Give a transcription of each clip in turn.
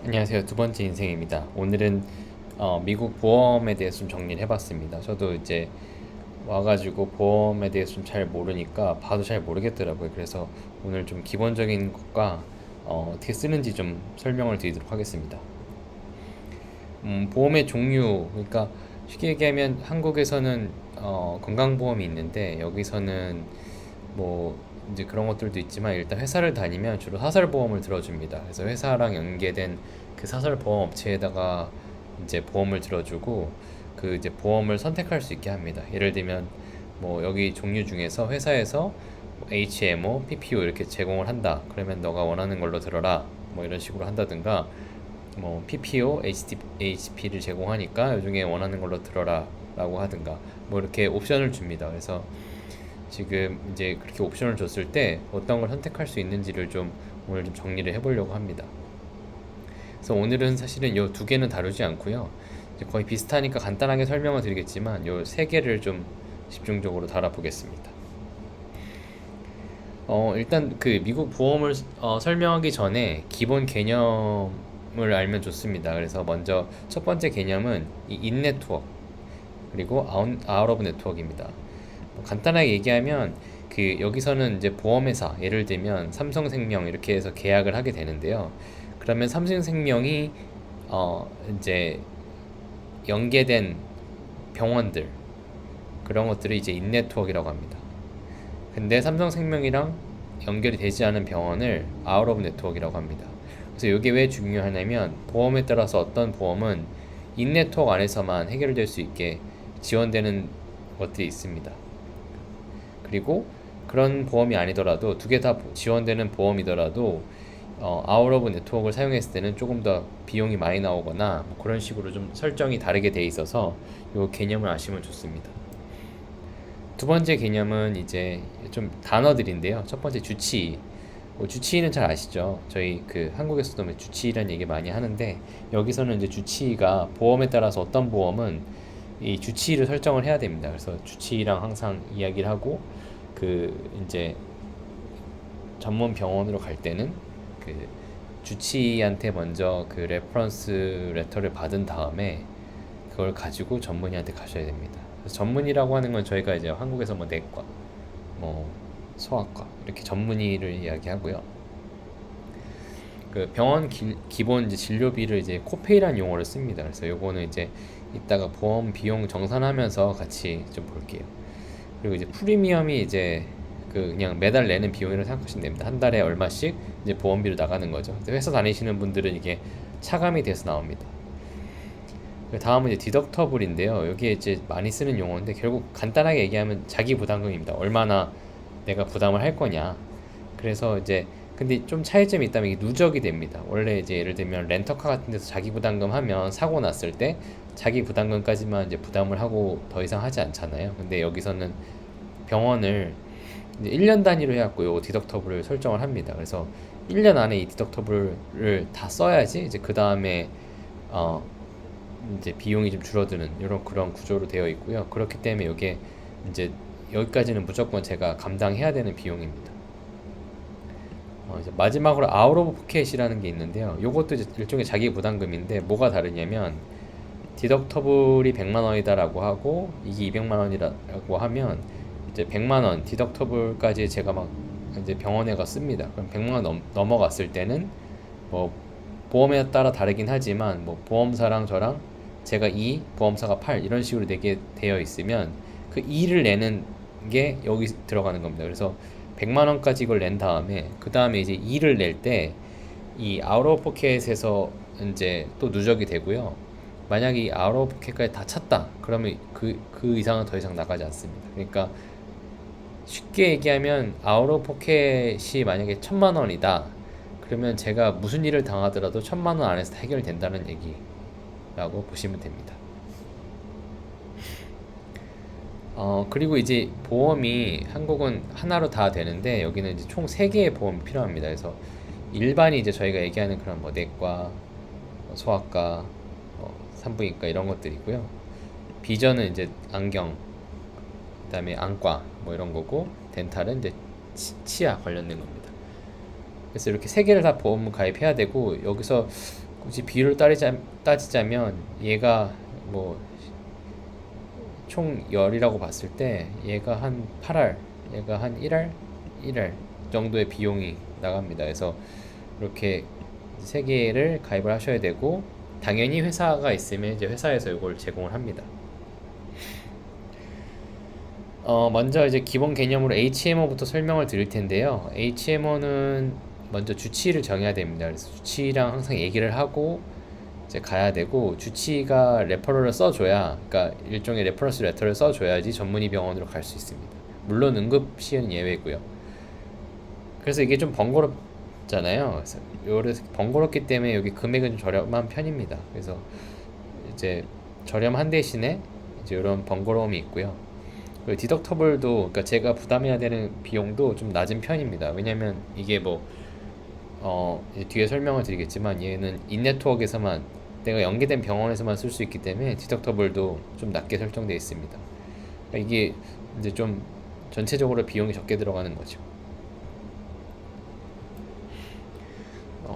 안녕하세요. 두 번째 인생입니다. 오늘은 미국 보험에 대해서 좀 정리를 해봤습니다. 저도 이제 와가지고 보험에 대해서 좀 잘 모르니까 봐도 잘 모르겠더라고요. 그래서 오늘 좀 기본적인 것과 어떻게 쓰는지 좀 설명을 드리도록 하겠습니다. 보험의 종류, 그러니까 쉽게 얘기하면 한국에서는 건강보험이 있는데 여기서는 뭐 이제 그런 것들도 있지만 일단 회사를 다니면 주로 사설보험을 들어줍니다. 그래서 회사랑 연계된 그 사설보험 업체에다가 이제 보험을 들어주고 그 이제 보험을 선택할 수 있게 합니다. 예를 들면 뭐 여기 종류 중에서 회사에서 뭐 HMO, PPO 이렇게 제공을 한다. 그러면 너가 원하는 걸로 들어라. 뭐 이런 식으로 한다든가 뭐 PPO, HP를 제공하니까 이 중에 원하는 걸로 들어라 라고 하든가 뭐 이렇게 옵션을 줍니다. 그래서 지금 이제 그렇게 옵션을 줬을 때 어떤 걸 선택할 수 있는지를 좀 오늘 좀 정리를 해보려고 합니다. 그래서 오늘은 사실은 이 두 개는 다루지 않고요. 이제 거의 비슷하니까 간단하게 설명을 드리겠지만 이 세 개를 좀 집중적으로 다뤄보겠습니다. 일단 그 미국 보험을 설명하기 전에 기본 개념을 알면 좋습니다. 그래서 먼저 첫 번째 개념은 이 인네트워크 그리고 아웃 오브 네트워크입니다. 간단하게 얘기하면 그 여기서는 이제 보험회사 예를 들면 삼성생명 이렇게 해서 계약을 하게 되는데요. 그러면 삼성생명이 이제 연계된 병원들 그런 것들을 이제 인네트워크라고 합니다. 근데 삼성생명이랑 연결이 되지 않은 병원을 아웃 오브 네트워크라고 합니다. 그래서 이게 왜 중요하냐면 보험에 따라서 어떤 보험은 인네트워크 안에서만 해결될 수 있게 지원되는 것들이 있습니다. 그리고 그런 보험이 아니더라도 두 개 다 지원되는 보험이더라도 아웃 오브 네트워크를 사용했을 때는 조금 더 비용이 많이 나오거나 뭐 그런 식으로 좀 설정이 다르게 돼 있어서 이 개념을 아시면 좋습니다. 두 번째 개념은 이제 좀 단어들인데요. 첫 번째 주치의. 주치의는 잘 아시죠? 저희 그 한국에서도 뭐 주치의라는 얘기 많이 하는데 여기서는 이제 주치의가 보험에 따라서 어떤 보험은 이 주치의를 설정을 해야 됩니다. 그래서 주치의랑 항상 이야기를 하고 그 이제 전문 병원으로 갈 때는 그 주치의한테 먼저 그 레퍼런스 레터를 받은 다음에 그걸 가지고 전문의한테 가셔야 됩니다. 그래서 전문의라고 하는 건 저희가 이제 한국에서 뭐 내과, 뭐 소아과 이렇게 전문의를 이야기하고요. 그 병원 기본 이제 진료비를 이제 코페이라는 용어를 씁니다. 그래서 요거는 이제 이따가 보험 비용 정산하면서 같이 좀 볼게요. 그리고 이제 프리미엄이 이제 그 그냥 매달 내는 비용이라고 생각하시면 됩니다. 한 달에 얼마씩 이제 보험비로 나가는 거죠. 회사 다니시는 분들은 이게 차감이 돼서 나옵니다. 다음은 이제 디덕터블인데요. 여기에 이제 많이 쓰는 용어인데 결국 간단하게 얘기하면 자기 부담금입니다. 얼마나 내가 부담을 할 거냐. 그래서 이제 근데 좀 차이점이 있다면 이게 누적이 됩니다. 원래 이제 예를 들면 렌터카 같은 데서 자기 부담금 하면 사고 났을 때 자기 부담금까지만 이제 부담을 하고 더 이상 하지 않잖아요. 근데 여기서는 병원을 이제 1년 단위로 해갖고 요 디덕터블을 설정을 합니다. 그래서 1년 안에 이 디덕터블을 다 써야지 이제 그 다음에 어 이제 비용이 좀 줄어드는 이런 그런 구조로 되어 있고요. 그렇기 때문에 이게 이제 여기까지는 무조건 제가 감당해야 되는 비용입니다. 이제 마지막으로 아웃 오브 포켓이라는 게 있는데요. 이것도 이제 일종의 자기 부담금인데 뭐가 다르냐면 디덕터블이 100만 원이다라고 하고 이게 200만 원이라고 하면 이제 100만 원 디덕터블까지 제가 막 이제 병원에 가 씁니다. 그럼 100만 원 넘어갔을 때는 뭐 보험에 따라 다르긴 하지만 뭐 보험사랑 저랑 제가 2, 보험사가 8 이런 식으로 내게 되어 있으면 그 2를 내는 게 여기 들어가는 겁니다. 그래서 100만 원까지 이걸 낸 다음에 그 다음에 이제 2를 낼 때 이 아웃 오브 포켓에서 이제 또 누적이 되고요. 만약에 이 아웃 오브 포켓까지 다 찼다. 그러면 그 이상은 더 이상 나가지 않습니다. 그러니까 쉽게 얘기하면 아웃 오브 포켓이 만약에 1000만 원이다. 그러면 제가 무슨 일을 당하더라도 1000만 원 안에서 다 해결된다는 얘기라고 보시면 됩니다. 그리고 이제 보험이 한국은 하나로 다 되는데 여기는 이제 총 3개의 보험이 필요합니다. 그래서 일반이 이제 저희가 얘기하는 그런 뭐 내과, 소아과, 산부인과 이런 것들이고요. 비전은 이제 안경, 그다음에 안과 뭐 이런 거고 덴탈은 이제 치아 관련된 겁니다. 그래서 이렇게 3개를 다 보험 가입해야 되고 여기서 굳이 비율을 따지자면 얘가 뭐 총 열이라고 봤을 때 얘가 한 8할, 얘가 한 1할 정도의 비용이 나갑니다. 그래서 이렇게 세 개를 가입을 하셔야 되고, 당연히 회사가 있으면 이제 회사에서 이걸 제공을 합니다. 먼저 이제 기본 개념으로 HMO부터 설명을 드릴 텐데요. HMO는 먼저 주치의를 정해야 됩니다. 그래서 주치의랑 항상 얘기를 하고 이제 가야 되고, 주치의가 레퍼럴을 써줘야, 그러니까 일종의 레퍼런스 레터를 써줘야지 전문의 병원으로 갈 수 있습니다. 물론 응급실은 예외고요. 그래서 이게 좀 번거롭잖아요. 그래서 요래 번거롭기 때문에 여기 금액은 좀 저렴한 편입니다. 그래서 이제 저렴한 대신에 이제 이런 번거로움이 있고요. 그리고 디덕터블도, 그러니까 제가 부담해야 되는 비용도 좀 낮은 편입니다. 왜냐면 이게 뭐 이제 뒤에 설명을 드리겠지만 얘는 인네트워크에서만, 내가 연계된 병원에서만 쓸 수 있기 때문에 디덕터블도 좀 낮게 설정되어 있습니다. 그러니까 이게 이제 좀 전체적으로 비용이 적게 들어가는 거죠.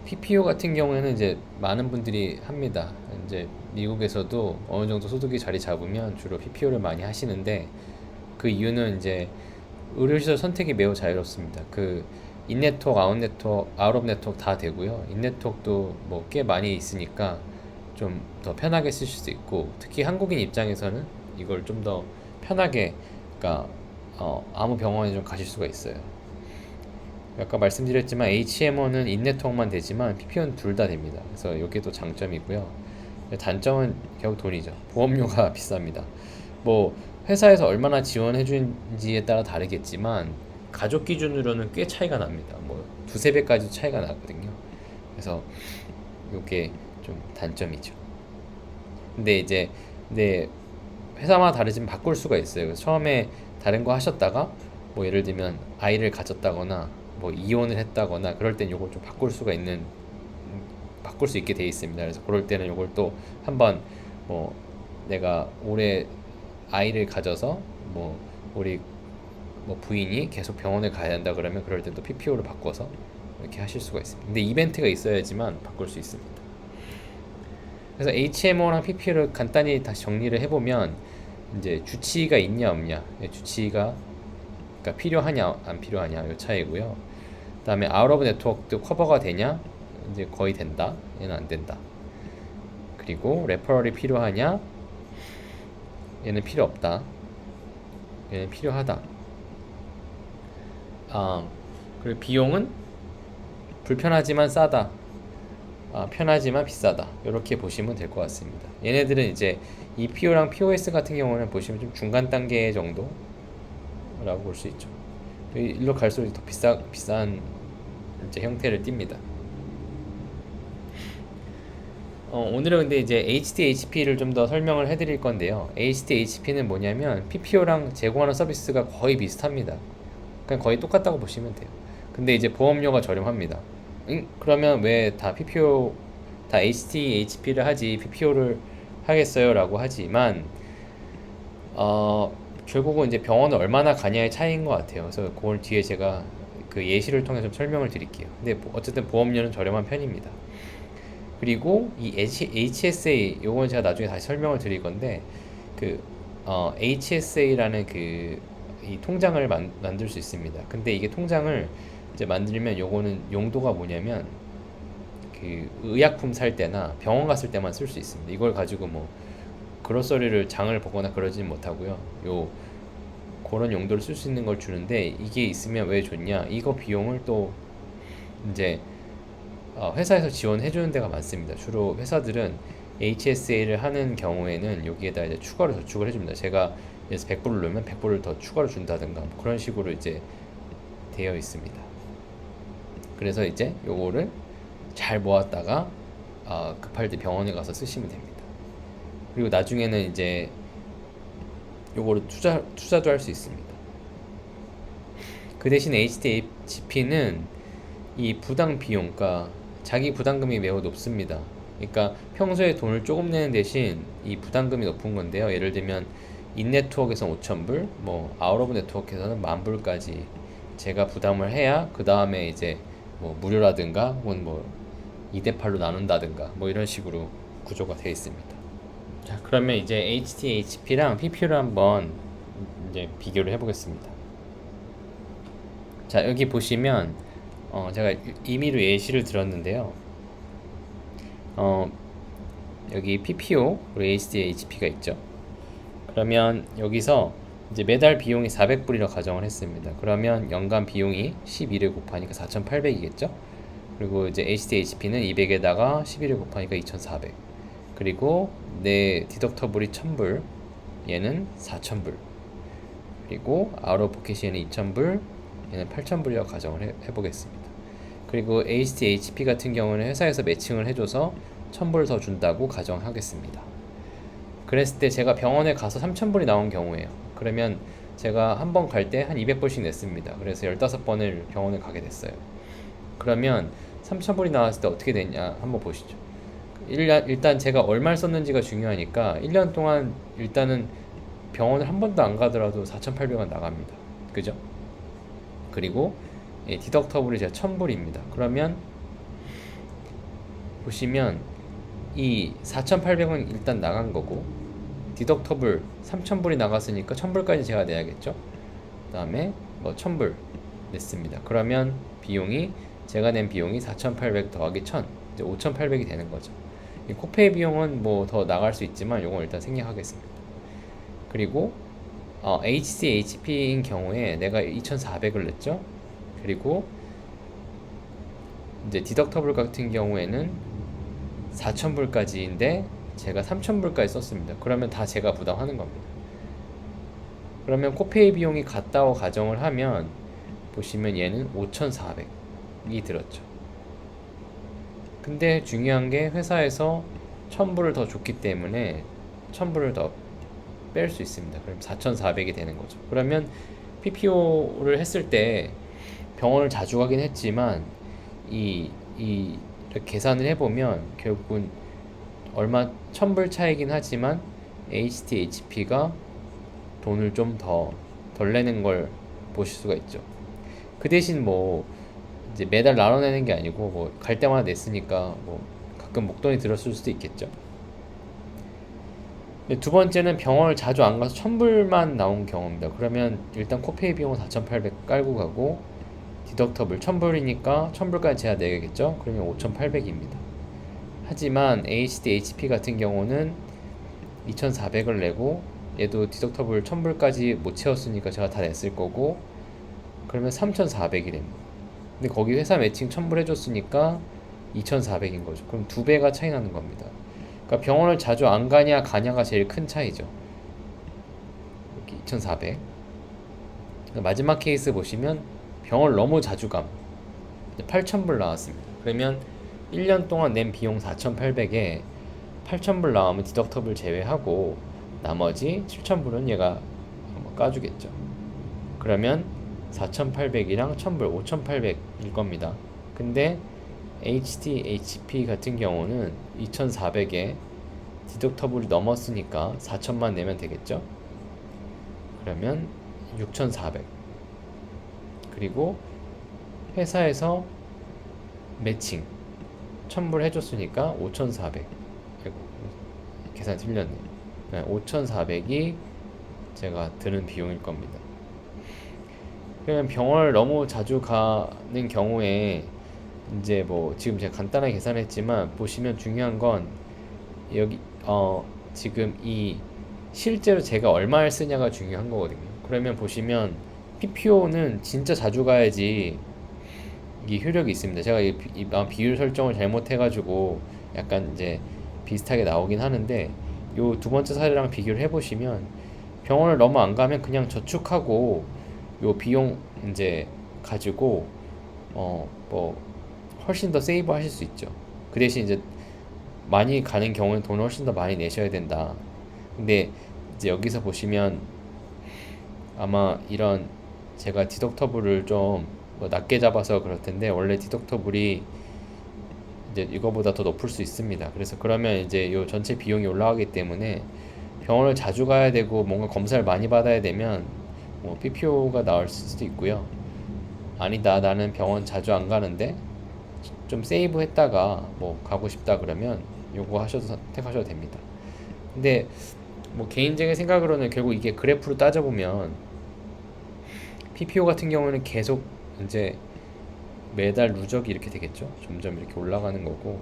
PPO 같은 경우에는 이제 많은 분들이 합니다. 이제 미국에서도 어느 정도 소득이 자리 잡으면 주로 PPO를 많이 하시는데, 그 이유는 이제 의료시설 선택이 매우 자유롭습니다. 그 인네트워크, 아웃 오브 네트워크 다 되고요. 인네트워크도 뭐 꽤 많이 있으니까 좀 더 편하게 쓰실 수 있고, 특히 한국인 입장에서는 이걸 좀 더 편하게, 그러니까 아무 병원에 좀 가실 수가 있어요. 아까 말씀드렸지만 HMO는 인네트워크만 되지만 PPO는 둘 다 됩니다. 그래서 이게 또 장점이고요. 단점은 결국 돈이죠. 보험료가 비쌉니다. 뭐 회사에서 얼마나 지원해 주는지에 따라 다르겠지만 가족 기준으로는 꽤 차이가 납니다. 뭐 두세 배까지 차이가 나거든요. 그래서 이게 좀 단점이죠. 근데 이제 회사마다 다르지만 바꿀 수가 있어요. 그래서 처음에 다른 거 하셨다가 뭐 예를 들면 아이를 가졌다거나 뭐 이혼을 했다거나 그럴 땐 요걸 좀 바꿀 수 있게 돼 있습니다. 그래서 그럴 때는 요걸 또 한번, 뭐 내가 올해 아이를 가져서 뭐 우리 뭐 부인이 계속 병원에 가야 한다 그러면 그럴 때 또 PPO를 바꿔서 이렇게 하실 수가 있습니다. 근데 이벤트가 있어야지만 바꿀 수 있습니다. 그래서 HMO랑 PPO를 간단히 다시 정리를 해보면, 이제 주치의가 있냐 없냐, 주치의가 그러니까 필요하냐 안 필요하냐 요 차이고요. 그다음에 아웃 오브 네트워크도 커버가 되냐, 이제 거의 된다, 얘는 안 된다. 그리고 레퍼럴이 필요하냐, 얘는 필요 없다, 얘는 필요하다. 그리고 비용은 불편하지만 싸다, 편하지만 비싸다, 이렇게 보시면 될 것 같습니다. 얘네들은 이제 EPO랑 POS 같은 경우는 보시면 좀 중간 단계 정도라고 볼 수 있죠. 일로 갈수록 더 비싼 이제 형태를 띱니다. 오늘은 근데 이제 HDHP를 좀 더 설명을 해드릴 건데요. HDHP는 뭐냐면 PPO랑 제공하는 서비스가 거의 비슷합니다. 그냥 거의 똑같다고 보시면 돼요. 근데 이제 보험료가 저렴합니다. 그러면 왜 다 PPO, 다 HDHP를 하지 PPO를 하겠어요? 라고 하지만 결국은 이제 병원을 얼마나 가냐의 차이인 것 같아요. 그래서 그걸 뒤에 제가 그 예시를 통해서 좀 설명을 드릴게요. 근데 어쨌든 보험료는 저렴한 편입니다. 그리고 이 HSA, 요건 제가 나중에 다시 설명을 드릴 건데, 그 HSA라는 그 이 통장을 만들 수 있습니다. 근데 이게 통장을 이제 만들면 요거는 용도가 뭐냐면, 그 의약품 살 때나 병원 갔을 때만 쓸 수 있습니다. 이걸 가지고 뭐 그로서리를 장을 보거나 그러지는 못하고요. 그런 용도를 쓸 수 있는 걸 주는데, 이게 있으면 왜 좋냐? 이거 비용을 또 이제 회사에서 지원해 주는 데가 많습니다. 주로 회사들은 HSA를 하는 경우에는 여기에다 이제 추가로 저축을 해줍니다. 제가 그래서 100불을 넣으면 100불을 더 추가로 준다든가 뭐 그런 식으로 이제 되어 있습니다. 그래서 이제 요거를 잘 모았다가 급할 때 병원에 가서 쓰시면 됩니다. 그리고 나중에는 이제 요거를 투자도 할 수 있습니다. 그 대신 HDHP는 이 부당 비용, 그러니까 자기 부담금이 매우 높습니다. 그러니까 평소에 돈을 조금 내는 대신 이 부담금이 높은 건데요. 예를 들면 인네트워크에서 5,000불, 뭐 아웃 오브 네트워크에서는 10,000불까지 제가 부담을 해야 그 다음에 이제 뭐 무료라든가 혹은 뭐 2대 8로 나눈다든가 뭐 이런 식으로 구조가 되어 있습니다. 자, 그러면 이제 HT-HP랑 PPO를 한번 이제 비교를 해보겠습니다. 자, 여기 보시면 제가 임의로 예시를 들었는데요. 여기 PPO 그리고 HT-HP가 있죠. 그러면 여기서 이제 매달 비용이 400불이라고 가정을 했습니다. 그러면 연간 비용이 12를 곱하니까 4,800이겠죠. 그리고 이제 HT-HP는 200에다가 11을 곱하니까 2,400. 그리고 내 디덕터블이 1,000불, 얘는 4,000불. 그리고 아웃 오브 포켓이 얘는 2,000불, 얘는 8,000불이라고 가정을 해보겠습니다. 그리고 HT-HP 같은 경우는 회사에서 매칭을 해줘서 1,000불 더 준다고 가정하겠습니다. 그랬을 때 제가 병원에 가서 3,000불이 나온 경우에요. 그러면 제가 한 번 갈 때 한 200불씩 냈습니다. 그래서 15번을 병원을 가게 됐어요. 그러면 3,000불이 나왔을 때 어떻게 되냐 한번 보시죠. 일단 제가 얼마를 썼는지가 중요하니까 1년 동안 일단은 병원을 한 번도 안 가더라도 4,800원 나갑니다. 그죠? 그리고 디덕터블이 제가 1,000불입니다. 그러면 보시면 이 4,800원 일단 나간 거고 디덕터블 3,000불이 나갔으니까 1,000불까지 제가 내야겠죠. 그 다음에 뭐 1,000불 냈습니다. 그러면 비용이 제가 낸 비용이 4,800 더하기 1,000 이제 5,800이 되는 거죠. 이 코페이 비용은 뭐 더 나갈 수 있지만 이건 일단 생략하겠습니다. 그리고 HCHP인 경우에 내가 2,400을 냈죠. 그리고 이제 디덕터블 같은 경우에는 4,000불까지인데 제가 3,000불까지 썼습니다. 그러면 다 제가 부담하는 겁니다. 그러면 코페이 비용이 같다고 가정을 하면 보시면 얘는 5,400이 들었죠. 근데 중요한 게 회사에서 1,000불을 더 줬기 때문에 1,000불을 더 뺄 수 있습니다. 그럼 4,400이 되는 거죠. 그러면 PPO를 했을 때 병원을 자주 가긴 했지만 이렇게 계산을 해보면 결국은 얼마 1,000불 차이긴 하지만 HT-HP가 돈을 좀 덜 내는 걸 보실 수가 있죠. 그 대신 뭐 이제 매달 나눠내는 게 아니고 뭐 갈 때마다 냈으니까 뭐 가끔 목돈이 들었을 수도 있겠죠. 두 번째는 병원을 자주 안 가서 1,000불만 나온 경우입니다. 그러면 일단 코페이 비용은 4,800 깔고 가고 디덕터블 1,000불이니까 1,000불까지 제가 내야겠죠. 그러면 5,800입니다. 하지만 HDHP 같은 경우는 2,400을 내고 얘도 디덕터블 1,000불까지 못 채웠으니까 제가 다 냈을 거고 그러면 3,400이 됩니다. 근데 거기 회사 매칭 1,000불 해줬으니까 2,400인 거죠. 그럼 2배가 차이 나는 겁니다. 그러니까 병원을 자주 안 가냐 가냐가 제일 큰 차이죠. 이렇게 2,400. 마지막 케이스 보시면 병원을 너무 자주 감 8,000불 나왔습니다. 그러면 1년 동안 낸 비용 4,800에 8,000불 나오면 디덕터블 제외하고 나머지 7,000불은 얘가 한번 까주겠죠. 그러면 4,800이랑 1,000불 5,800일 겁니다. 근데 HT-HP 같은 경우는 2,400에 디덕터블이 넘었으니까 4,000만 내면 되겠죠. 그러면 6,400. 그리고 회사에서 매칭 1,000불 해줬으니까 5,400. 아이고, 계산 틀렸네요. 5,400이 제가 드는 비용일 겁니다. 그러면 병원을 너무 자주 가는 경우에 이제 뭐 지금 제가 간단하게 계산했지만 보시면 중요한 건 여기 지금 이 실제로 제가 얼마를 쓰냐가 중요한 거거든요. 그러면 보시면 PPO는 진짜 자주 가야지 이게 효력이 있습니다. 제가 비율 설정을 잘못해가지고 약간 이제 비슷하게 나오긴 하는데 요 두 번째 사례랑 비교를 해보시면 병원을 너무 안 가면 그냥 저축하고 요 비용 이제 가지고 뭐 훨씬 더 세이브 하실 수 있죠. 그 대신 이제 많이 가는 경우는 돈을 훨씬 더 많이 내셔야 된다. 근데 이제 여기서 보시면 아마 이런 제가 디덕터블을 좀 뭐 낮게 잡아서 그럴 텐데 원래 디덕터블이 이제 이거보다 더 높을 수 있습니다. 그래서 그러면 이제 요 전체 비용이 올라가기 때문에 병원을 자주 가야 되고 뭔가 검사를 많이 받아야 되면 뭐 PPO가 나올 수도 있고요. 아니다, 나는 병원 자주 안 가는데 좀 세이브 했다가 뭐 가고 싶다 그러면 요거 하셔도 선택하셔도 됩니다. 근데 뭐 개인적인 생각으로는 결국 이게 그래프로 따져보면 PPO 같은 경우는 계속 이제 매달 누적이 이렇게 되겠죠. 점점 이렇게 올라가는 거고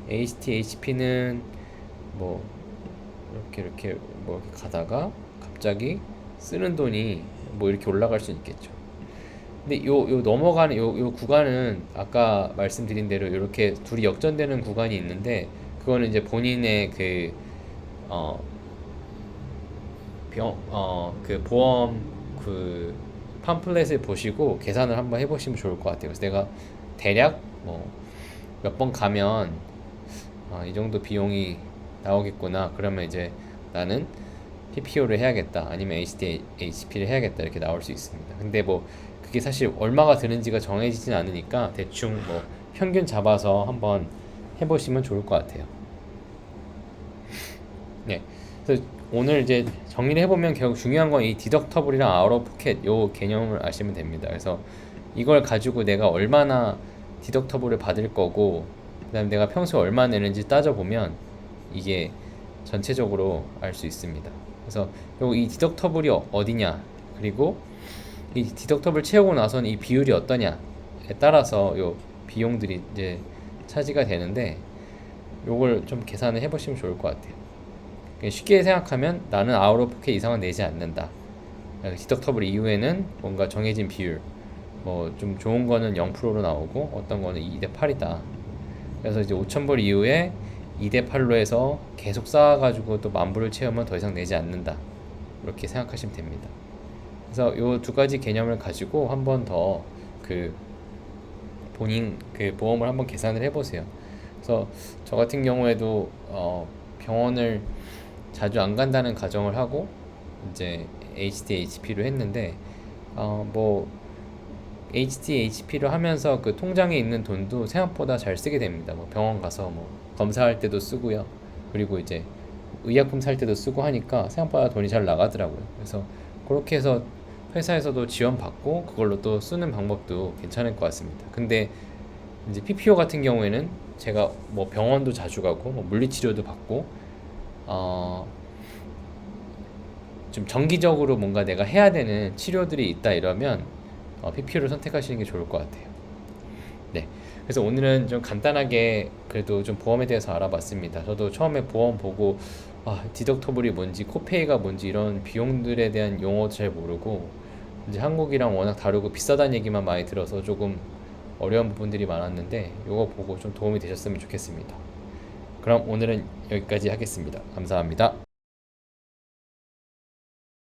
HT, HP는 뭐 이렇게 뭐 이렇게 가다가 갑자기 쓰는 돈이 뭐 이렇게 올라갈 수 있겠죠. 근데 요 넘어가는 요 구간은 아까 말씀드린 대로 이렇게 둘이 역전되는 구간이 있는데 그거는 이제 본인의 어, 그 보험 그 팜플렛을 보시고 계산을 한번 해보시면 좋을 것 같아요. 그래서 내가 대략 뭐 몇 번 가면 이 정도 비용이 나오겠구나. 그러면 이제 나는 PPO를 해야겠다. 아니면 HT, HP를 해야겠다. 이렇게 나올 수 있습니다. 근데 뭐 그게 사실 얼마가 드는지가 정해지진 않으니까 대충 뭐 평균 잡아서 한번 해보시면 좋을 것 같아요. 네. 그래서 오늘 이제 정리를 해보면 결국 중요한 건 이 디덕터블이랑 아웃 오브 포켓 요 개념을 아시면 됩니다. 그래서 이걸 가지고 내가 얼마나 디덕터블을 받을 거고 그다음에 내가 평소에 얼마 내는지 따져보면 이게 전체적으로 알 수 있습니다. 그래서 이 디덕터블이 어디냐 그리고 이 디덕터블 채우고 나서는 이 비율이 어떠냐에 따라서 요 비용들이 이제 차지가 되는데 요걸 좀 계산을 해보시면 좋을 것 같아요. 쉽게 생각하면 나는 아웃 오브 포켓 이상은 내지 않는다. 디덕터블 이후에는 뭔가 정해진 비율 뭐 좀 좋은 거는 0%로 나오고 어떤 거는 2대 8이다. 그래서 이제 5,000불 이후에 2대 8로 해서 계속 쌓아가지고 또 10,000불을 채우면 더 이상 내지 않는다. 이렇게 생각하시면 됩니다. 그래서 요 두 가지 개념을 가지고 한번 더 그 본인 그 보험을 한번 계산을 해보세요. 그래서 저 같은 경우에도 병원을 자주 안 간다는 가정을 하고 이제 HDHP로 했는데 뭐 HDHP로 하면서 그 통장에 있는 돈도 생각보다 잘 쓰게 됩니다. 뭐 병원 가서 뭐 검사할 때도 쓰고요. 그리고 이제 의약품 살 때도 쓰고 하니까 생각보다 돈이 잘 나가더라고요. 그래서 그렇게 해서 회사에서도 지원받고 그걸로 또 쓰는 방법도 괜찮을 것 같습니다. 근데 이제 PPO 같은 경우에는 제가 뭐 병원도 자주 가고 뭐 물리치료도 받고 어, 좀 정기적으로 뭔가 내가 해야 되는 치료들이 있다 이러면 PPO를 선택하시는 게 좋을 것 같아요. 네. 그래서 오늘은 좀 간단하게 그래도 좀 보험에 대해서 알아봤습니다. 저도 처음에 보험 보고 디덕터블이 뭔지 코페이가 뭔지 이런 비용들에 대한 용어도 잘 모르고 이제 한국이랑 워낙 다르고 비싸다는 얘기만 많이 들어서 조금 어려운 부분들이 많았는데 이거 보고 좀 도움이 되셨으면 좋겠습니다. 그럼 오늘은 여기까지 하겠습니다. 감사합니다.